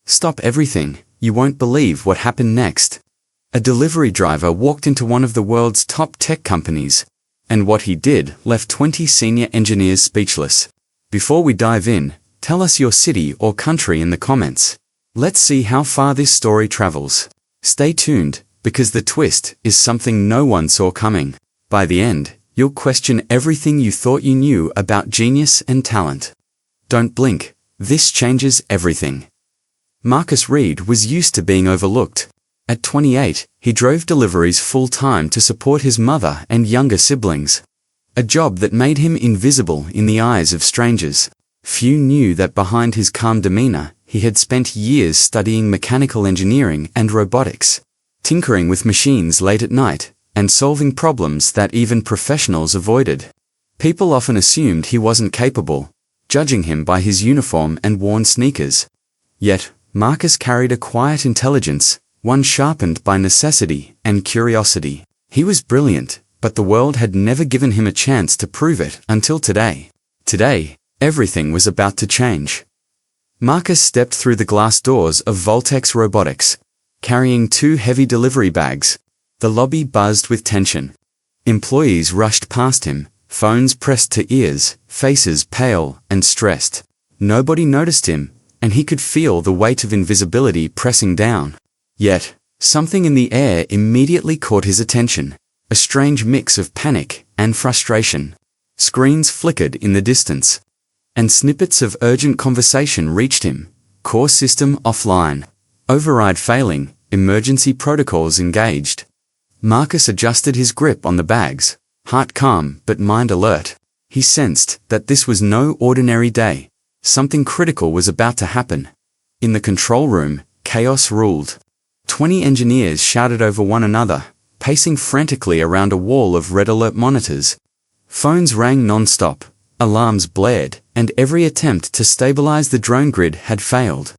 Stop everything, you won't believe what happened next. A delivery driver walked into one of the world's top tech companies, and what he did left 20 senior engineers speechless. Before we dive in, tell us your city or country in the comments. Let's see how far this story travels. Stay tuned, because the twist is something no one saw coming. By the end, you'll question everything you thought you knew about genius and talent. Don't blink, this changes everything. Marcus Reed was used to being overlooked. At 28, he drove deliveries full-time to support his mother and younger siblings. A job that made him invisible in the eyes of strangers. Few knew that behind his calm demeanor, he had spent years studying mechanical engineering and robotics, tinkering with machines late at night, and solving problems that even professionals avoided. People often assumed he wasn't capable, judging him by his uniform and worn sneakers. Yet, Marcus carried a quiet intelligence, one sharpened by necessity and curiosity. He was brilliant, but the world had never given him a chance to prove it until today. Today, everything was about to change. Marcus stepped through the glass doors of Voltex Robotics, carrying 2 heavy delivery bags. The lobby buzzed with tension. Employees rushed past him, phones pressed to ears, faces pale and stressed. Nobody noticed him, and he could feel the weight of invisibility pressing down. Yet, something in the air immediately caught his attention. A strange mix of panic and frustration. Screens flickered in the distance, and snippets of urgent conversation reached him. Core system offline. Override failing, emergency protocols engaged. Marcus adjusted his grip on the bags, heart calm but mind alert. He sensed that this was no ordinary day. Something critical was about to happen. In the control room, chaos ruled. 20 engineers shouted over one another, pacing frantically around a wall of red alert monitors. Phones rang non-stop, alarms blared, and every attempt to stabilize the drone grid had failed.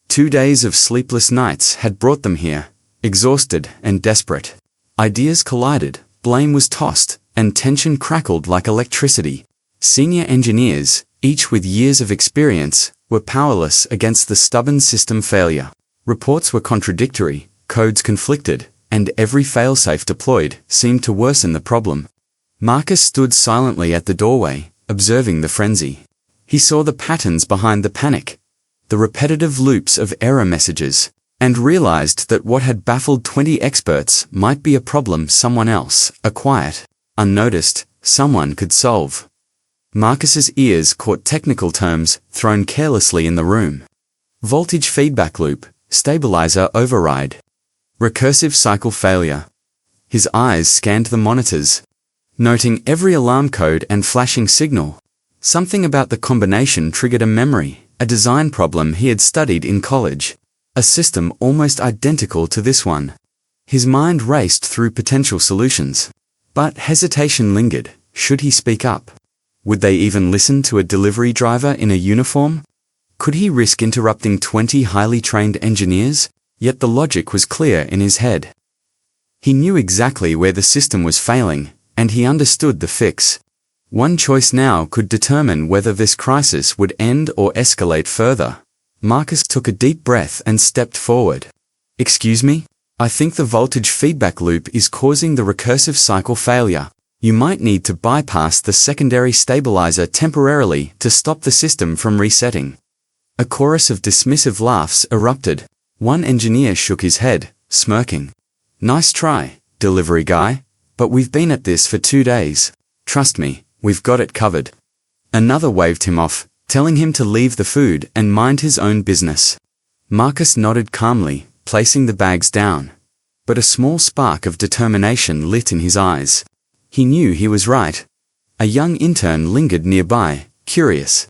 2 days of sleepless nights had brought them here, exhausted and desperate. Ideas collided, blame was tossed, and tension crackled like electricity. Senior engineers, each with years of experience, were powerless against the stubborn system failure. Reports were contradictory, codes conflicted, and every failsafe deployed seemed to worsen the problem. Marcus stood silently at the doorway, observing the frenzy. He saw the patterns behind the panic, the repetitive loops of error messages, and realized that what had baffled 20 experts might be a problem someone else, a quiet, unnoticed, someone could solve. Marcus's ears caught technical terms thrown carelessly in the room. Voltage feedback loop, stabilizer override, recursive cycle failure. His eyes scanned the monitors, noting every alarm code and flashing signal. Something about the combination triggered a memory, a design problem he had studied in college. A system almost identical to this one. His mind raced through potential solutions. But hesitation lingered. Should he speak up? Would they even listen to a delivery driver in a uniform? Could he risk interrupting 20 highly trained engineers? Yet the logic was clear in his head. He knew exactly where the system was failing, and he understood the fix. One choice now could determine whether this crisis would end or escalate further. Marcus took a deep breath and stepped forward. "Excuse me? I think the voltage feedback loop is causing the recursive cycle failure. You might need to bypass the secondary stabilizer temporarily to stop the system from resetting." A chorus of dismissive laughs erupted. One engineer shook his head, smirking. "Nice try, delivery guy, but we've been at this for 2 days. Trust me, we've got it covered." Another waved him off, telling him to leave the food and mind his own business. Marcus nodded calmly, placing the bags down. But a small spark of determination lit in his eyes. He knew he was right. A young intern lingered nearby, curious.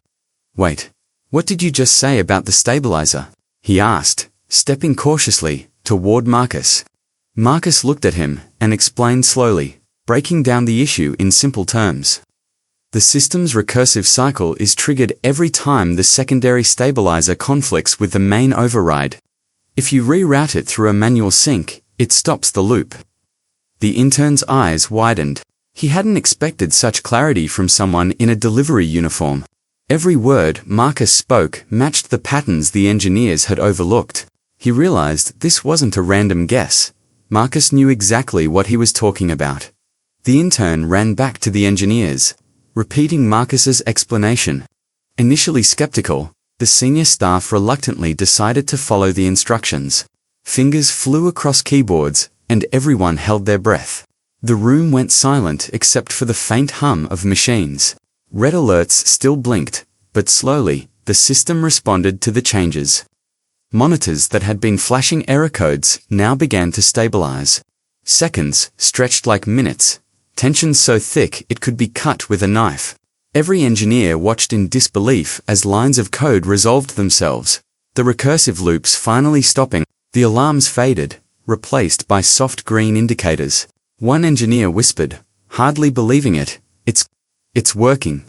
"Wait, what did you just say about the stabilizer?" he asked, stepping cautiously toward Marcus. Marcus looked at him and explained slowly, breaking down the issue in simple terms. The system's recursive cycle is triggered every time the secondary stabilizer conflicts with the main override. If you reroute it through a manual sync, it stops the loop. The intern's eyes widened. He hadn't expected such clarity from someone in a delivery uniform. Every word Marcus spoke matched the patterns the engineers had overlooked. He realized this wasn't a random guess. Marcus knew exactly what he was talking about. The intern ran back to the engineers, repeating Marcus's explanation. Initially skeptical, the senior staff reluctantly decided to follow the instructions. Fingers flew across keyboards, and everyone held their breath. The room went silent except for the faint hum of machines. Red alerts still blinked, but slowly, the system responded to the changes. Monitors that had been flashing error codes now began to stabilize. Seconds stretched like minutes, tension so thick it could be cut with a knife. Every engineer watched in disbelief as lines of code resolved themselves, the recursive loops finally stopping. The alarms faded, replaced by soft green indicators. One engineer whispered, hardly believing it, It's working.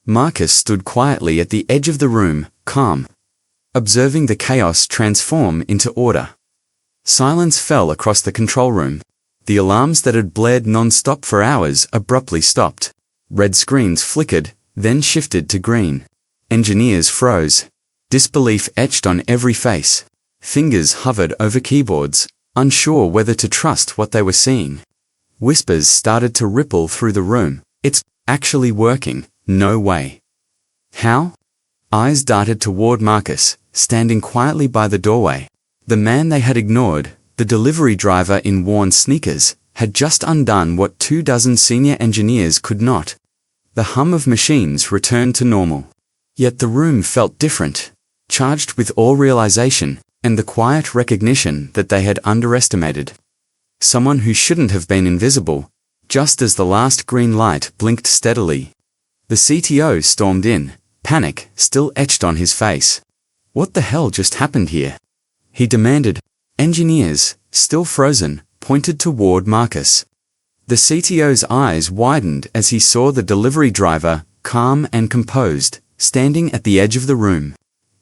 Marcus stood quietly at the edge of the room, calm, observing the chaos transform into order. Silence fell across the control room. The alarms that had blared non-stop for hours abruptly stopped. Red screens flickered, then shifted to green. Engineers froze. Disbelief etched on every face. Fingers hovered over keyboards, unsure whether to trust what they were seeing. Whispers started to ripple through the room. It's actually working. No way. How? Eyes darted toward Marcus, standing quietly by the doorway. The man they had ignored, the delivery driver in worn sneakers, had just undone what 24 senior engineers could not. The hum of machines returned to normal. Yet the room felt different, charged with all realization, and the quiet recognition that they had underestimated. Someone who shouldn't have been invisible, just as the last green light blinked steadily. The CTO stormed in, panic still etched on his face. What the hell just happened here? He demanded. Engineers, still frozen, pointed toward Marcus. The CTO's eyes widened as he saw the delivery driver, calm and composed, standing at the edge of the room.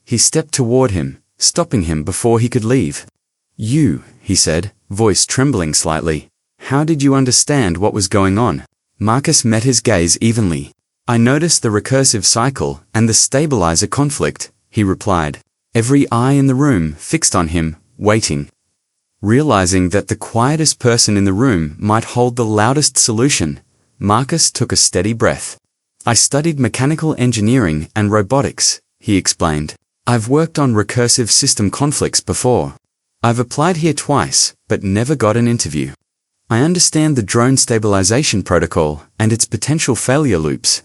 He stepped toward him, stopping him before he could leave. You, he said, voice trembling slightly. How did you understand what was going on? Marcus met his gaze evenly. I noticed the recursive cycle and the stabilizer conflict, he replied. Every eye in the room fixed on him, waiting. Realizing that the quietest person in the room might hold the loudest solution, Marcus took a steady breath. I studied mechanical engineering and robotics, he explained. I've worked on recursive system conflicts before. I've applied here twice, but never got an interview. I understand the drone stabilization protocol and its potential failure loops.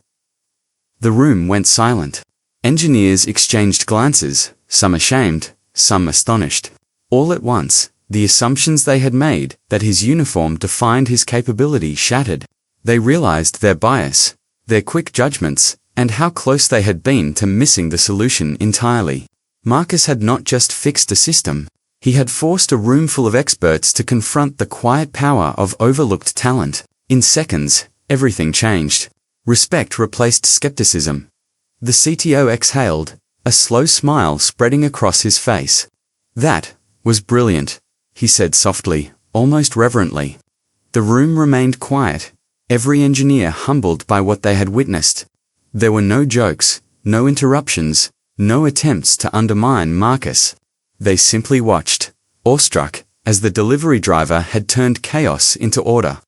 The room went silent. Engineers exchanged glances, some ashamed, some astonished. All at once, the assumptions they had made that his uniform defined his capability shattered. They realized their bias, their quick judgments, and how close they had been to missing the solution entirely. Marcus had not just fixed a system, he had forced a room full of experts to confront the quiet power of overlooked talent. In seconds, everything changed. Respect replaced skepticism. The CTO exhaled, a slow smile spreading across his face. That was brilliant, he said softly, almost reverently. The room remained quiet, every engineer humbled by what they had witnessed. There were no jokes, no interruptions, no attempts to undermine Marcus. They simply watched, awestruck, as the delivery driver had turned chaos into order.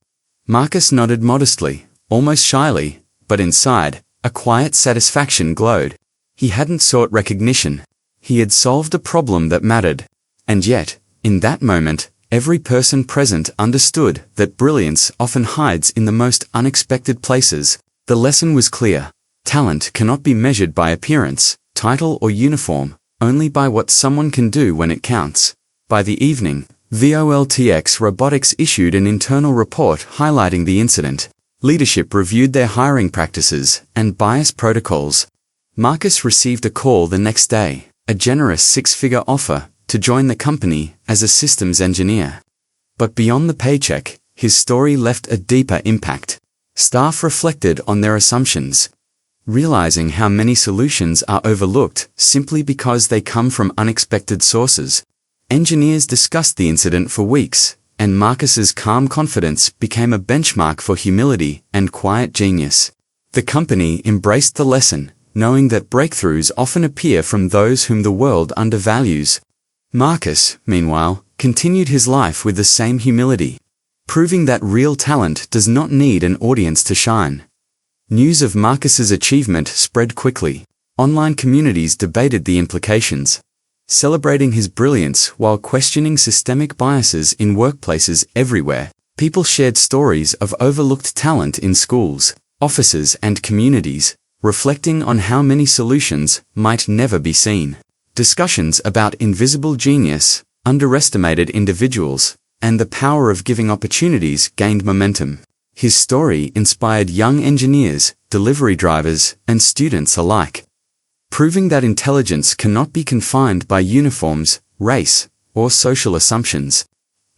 Marcus nodded modestly, almost shyly, but inside, a quiet satisfaction glowed. He hadn't sought recognition. He had solved a problem that mattered. And yet, in that moment, every person present understood that brilliance often hides in the most unexpected places. The lesson was clear. Talent cannot be measured by appearance, title or uniform, only by what someone can do when it counts. By the evening, VOLTX Robotics issued an internal report highlighting the incident. Leadership reviewed their hiring practices and bias protocols. Marcus received a call the next day, a generous six-figure offer to join the company as a systems engineer. But beyond the paycheck, his story left a deeper impact. Staff reflected on their assumptions, realizing how many solutions are overlooked simply because they come from unexpected sources. Engineers discussed the incident for weeks, and Marcus's calm confidence became a benchmark for humility and quiet genius. The company embraced the lesson, knowing that breakthroughs often appear from those whom the world undervalues. Marcus, meanwhile, continued his life with the same humility, proving that real talent does not need an audience to shine. News of Marcus's achievement spread quickly. Online communities debated the implications, celebrating his brilliance while questioning systemic biases in workplaces everywhere. People shared stories of overlooked talent in schools, offices, and communities, reflecting on how many solutions might never be seen. Discussions about invisible genius, underestimated individuals, and the power of giving opportunities gained momentum. His story inspired young engineers, delivery drivers, and students alike, proving that intelligence cannot be confined by uniforms, race, or social assumptions.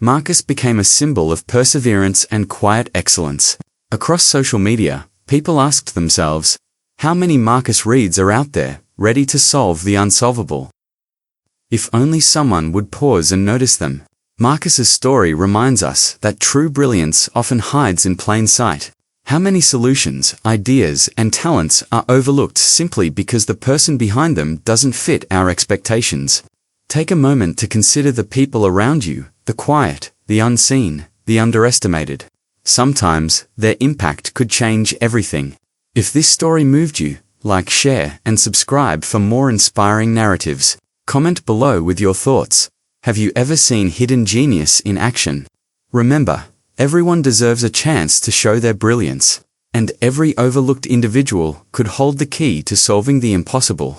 Marcus became a symbol of perseverance and quiet excellence. Across social media, people asked themselves, how many Marcus Reeds are out there, ready to solve the unsolvable? If only someone would pause and notice them. Marcus's story reminds us that true brilliance often hides in plain sight. How many solutions, ideas, and talents are overlooked simply because the person behind them doesn't fit our expectations? Take a moment to consider the people around you, the quiet, the unseen, the underestimated. Sometimes, their impact could change everything. If this story moved you, like, share, and subscribe for more inspiring narratives. Comment below with your thoughts. Have you ever seen hidden genius in action? Remember, everyone deserves a chance to show their brilliance, and every overlooked individual could hold the key to solving the impossible.